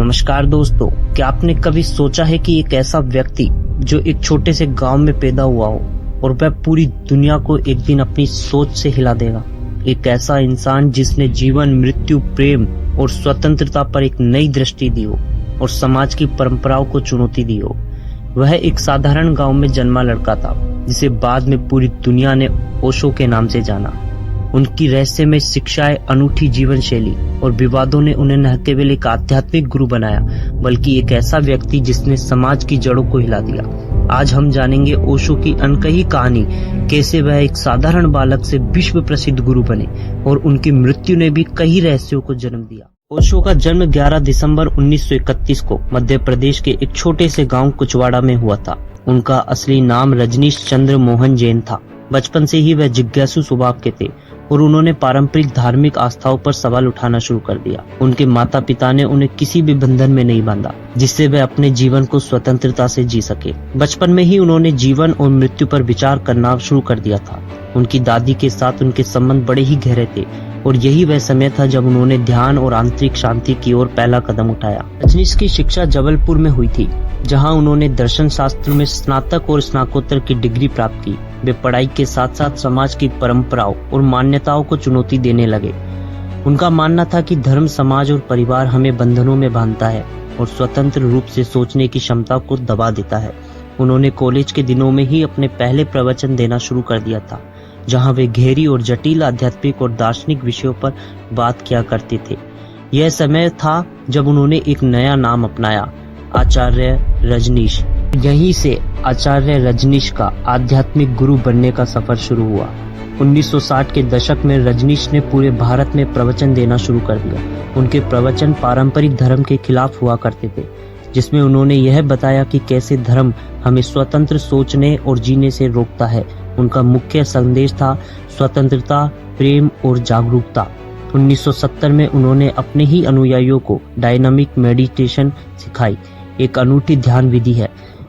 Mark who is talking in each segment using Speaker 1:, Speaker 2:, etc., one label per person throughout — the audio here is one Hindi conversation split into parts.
Speaker 1: नमस्कार दोस्तों, क्या आपने कभी सोचा है कि एक ऐसा व्यक्ति जो एक छोटे से गांव में पैदा हुआ हो और वह पूरी दुनिया को एक दिन अपनी सोच से हिला देगा। एक ऐसा इंसान जिसने जीवन, मृत्यु, प्रेम और स्वतंत्रता पर एक नई दृष्टि दी हो और समाज की परंपराओं को चुनौती दी हो। वह एक साधारण गांव में जन्मा लड़का था जिसे बाद में पूरी दुनिया ने ओशो के नाम से जाना। उनकी रहस्यमय शिक्षाएं, अनूठी जीवन शैली और विवादों ने उन्हें न केवल एक आध्यात्मिक गुरु बनाया बल्कि एक ऐसा व्यक्ति जिसने समाज की जड़ों को हिला दिया। आज हम जानेंगे ओशो की अनकही कहानी, कैसे वह एक साधारण बालक से विश्व प्रसिद्ध गुरु बने और उनकी मृत्यु ने भी कई रहस्यों को जन्म दिया। ओशो का जन्म 11 दिसंबर 1931 को मध्य प्रदेश के एक छोटे से गांव कुचवाड़ा में हुआ था। उनका असली नाम रजनीश चंद्र मोहन जैन था। बचपन से ही वह जिज्ञासु स्वभाव के थे और उन्होंने पारंपरिक धार्मिक आस्थाओं पर सवाल उठाना शुरू कर दिया। उनके माता पिता ने उन्हें किसी भी बंधन में नहीं बांधा जिससे वे अपने जीवन को स्वतंत्रता से जी सके। बचपन में ही उन्होंने जीवन और मृत्यु पर विचार करना शुरू कर दिया था। उनकी दादी के साथ उनके संबंध बड़े ही गहरे थे और यही वह समय था जब उन्होंने ध्यान और आंतरिक शांति की ओर पहला कदम उठाया। रजनीश की शिक्षा जबलपुर में हुई थी, जहां उन्होंने दर्शन शास्त्र में स्नातक और स्नातकोत्तर की डिग्री प्राप्त की। वे पढ़ाई के साथ साथ समाज की परंपराओं और मान्यताओं को चुनौती देने लगे। उनका मानना था कि धर्म, समाज और परिवार हमें बंधनों में बांधता है और स्वतंत्र रूप से सोचने की क्षमता को दबा देता है। उन्होंने कॉलेज के दिनों में ही अपने पहले प्रवचन देना शुरू कर दिया था, जहां वे गहरी और जटिल आध्यात्मिक और दार्शनिक विषयों पर बात किया करते थे। यह समय था जब उन्होंने एक नया नाम अपनाया, आचार्य रजनीश। यहीं से आचार्य रजनीश का आध्यात्मिक गुरु बनने का सफर शुरू हुआ। 1960 के दशक में रजनीश ने पूरे भारत में प्रवचन देना शुरू कर दिया। उनके प्रवचन पारंपरिक धर्म के खिलाफ हुआ करते थे, जिसमें उन्होंने यह बताया कि कैसे धर्म हमें स्वतंत्र सोचने और जीने से रोकता है। उनका मुख्य संदेश था स्वतंत्रता, प्रेम और जागरूकता। 1970 में उन्होंने अपने ही अनुयायियों को डायनामिक मेडिटेशन सिखाई, एक अनूठी ध्यान विधि है।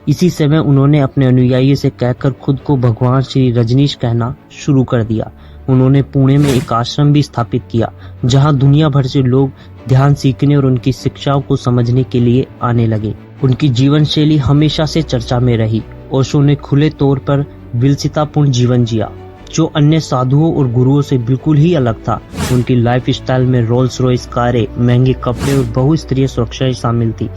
Speaker 1: इसी समय उन्होंने अपने अनुयायियों से कहकर खुद को भगवान श्री रजनीश कहना शुरू कर दिया। उन्होंने पुणे में एक आश्रम भी स्थापित किया, जहां दुनिया भर से लोग ध्यान सीखने और उनकी शिक्षाओं को समझने के लिए आने लगे। उनकी जीवन शैली हमेशा से चर्चा में रही। ओशो ने खुले तौर पर विलासितापूर्ण जीवन जिया, जो अन्य साधुओं और गुरुओं से बिल्कुल ही अलग था। उनकी लाइफस्टाइल में रोल्स रॉयस कारें, महंगे कपड़े और बहुस्तरीय सुरक्षा शामिल थी।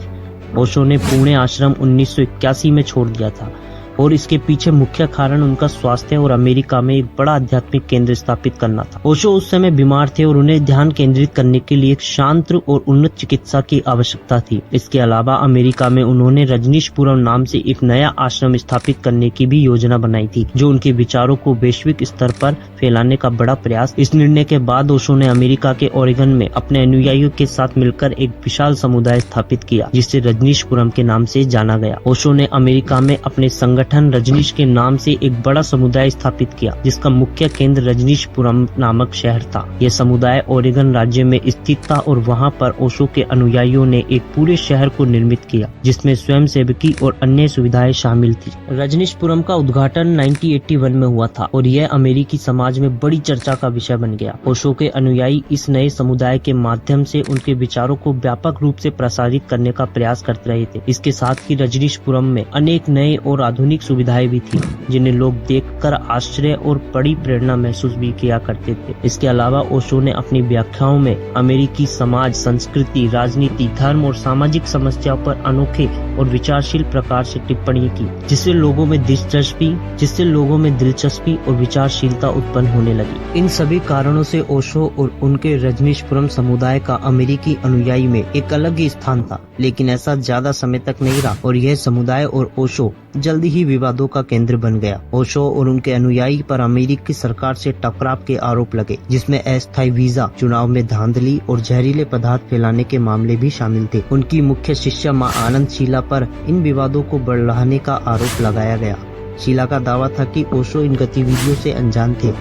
Speaker 1: ओशो ने पुणे आश्रम 1981 में छोड़ दिया था और इसके पीछे मुख्य कारण उनका स्वास्थ्य और अमेरिका में एक बड़ा आध्यात्मिक केंद्र स्थापित करना था। ओशो उस समय बीमार थे और उन्हें ध्यान केंद्रित करने के लिए एक शांत और उन्नत चिकित्सा की आवश्यकता थी। इसके अलावा अमेरिका में उन्होंने रजनीशपुरम नाम से एक नया आश्रम स्थापित करने की भी योजना बनाई थी, जो उनके विचारों को वैश्विक स्तर पर फैलाने का बड़ा प्रयास। इस निर्णय के बाद ओशो ने अमेरिका के ओरेगन में अपने अनुयायियों के साथ मिलकर एक विशाल समुदाय स्थापित किया, जिसे रजनीशपुरम के नाम से जाना गया। ओशो ने अमेरिका में अपने संगठन रजनीश के नाम से एक बड़ा समुदाय स्थापित किया, जिसका मुख्य केंद्र रजनीशपुरम नामक शहर था। यह समुदाय ओरेगन राज्य में स्थित था और वहां पर ओशो के अनुयायियों ने एक पूरे शहर को निर्मित किया, जिसमें स्वयंसेवकी और अन्य सुविधाएं शामिल थी। रजनीशपुरम का उद्घाटन 1981 में हुआ था और यह अमेरिकी समाज में बड़ी चर्चा का विषय बन गया। ओशो के अनुयायी इस नए समुदाय के माध्यम से उनके विचारों को व्यापक रूप से प्रसारित करने का प्रयास करते रहे थे। इसके साथ ही रजनीशपुरम में अनेक नए और आधुनिक सुविधाएं भी थी, जिन्हें लोग देखकर आश्चर्य और बड़ी प्रेरणा महसूस भी किया करते थे। इसके अलावा ओशो ने अपनी व्याख्याओं में अमेरिकी समाज, संस्कृति, राजनीति, धर्म और सामाजिक समस्याओं पर अनोखे और विचारशील प्रकार से टिप्पणी की, जिससे लोगों में दिलचस्पी और विचारशीलता उत्पन्न होने लगी। इन सभी कारणों से ओशो और उनके रजनीशपुरम समुदाय का अमेरिकी अनुयायी में एक अलग ही स्थान था, लेकिन ऐसा ज्यादा समय तक नहीं रहा और यह समुदाय और ओशो जल्दी ही विवादों का केंद्र बन गया। ओशो और उनके अनुयायी पर अमेरिकी सरकार से टकराव के आरोप लगे, जिसमें अस्थायी वीजा, चुनाव में धांधली और जहरीले पदार्थ फैलाने के मामले भी शामिल थे। उनकी मुख्य शिष्या मां आनंद शीला पर इन विवादों को बढ़ाने का आरोप लगाया गया। शीला का दावा था कि ओशो इन गतिविधियों से अनजान थे,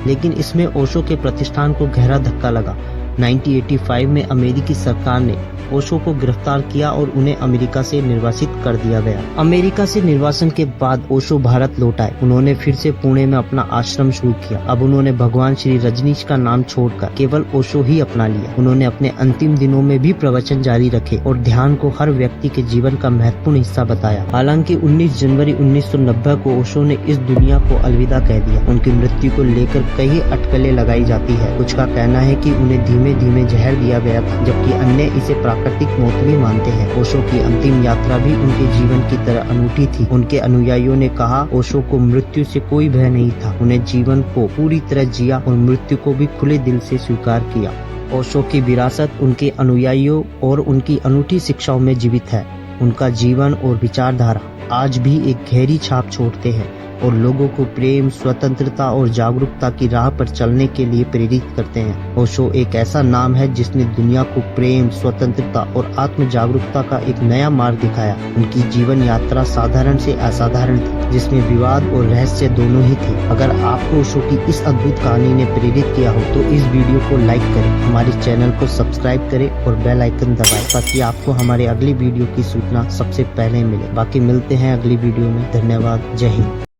Speaker 1: लेकिन इसमें ओशो के प्रतिष्ठान को गहरा धक्का लगा। 1985 में अमेरिकी सरकार ने ओशो को गिरफ्तार किया और उन्हें अमेरिका से निर्वासित कर दिया गया। अमेरिका से निर्वासन के बाद ओशो भारत लौट आए। उन्होंने फिर से पुणे में अपना आश्रम शुरू किया। अब उन्होंने भगवान श्री रजनीश का नाम छोड़कर केवल ओशो ही अपना लिया। उन्होंने अपने अंतिम दिनों में भी प्रवचन जारी रखे और ध्यान को हर व्यक्ति के जीवन का महत्वपूर्ण हिस्सा बताया। हालांकि 19 जनवरी 1990 को ओशो ने इस दुनिया को अलविदा कह दिया। उनकी मृत्यु को लेकर कई अटकलें लगाई जाती है। कुछ का कहना है कि उन्हें धीमे धीमे जहर दिया गया था, जबकि अन्य इसे प्राकृतिक मौत भी मानते हैं। ओशो की अंतिम यात्रा भी उनके जीवन की तरह अनूठी थी। उनके अनुयायियों ने कहा ओशो को मृत्यु से कोई भय नहीं था। उन्हें जीवन को पूरी तरह जिया और मृत्यु को भी खुले दिल से स्वीकार किया। ओशो की विरासत उनके अनुयायियों और उनकी अनूठी शिक्षाओं में जीवित है। उनका जीवन और विचारधारा आज भी एक गहरी छाप छोड़ते हैं और लोगों को प्रेम, स्वतंत्रता और जागरूकता की राह पर चलने के लिए प्रेरित करते हैं। ओशो एक ऐसा नाम है जिसने दुनिया को प्रेम, स्वतंत्रता और आत्म जागरूकता का एक नया मार्ग दिखाया। उनकी जीवन यात्रा साधारण से असाधारण थी, जिसमें विवाद और रहस्य दोनों ही थे। अगर आपको ओशो की इस अद्भुत कहानी ने प्रेरित किया हो तो इस वीडियो को लाइक करें, हमारे चैनल को सब्सक्राइब करें और बेल आइकन दबाएं ताकि आपको हमारे अगली वीडियो की सूचना सबसे पहले मिले। बाकी मिलते हैं अगली वीडियो में। धन्यवाद। जय हिंद।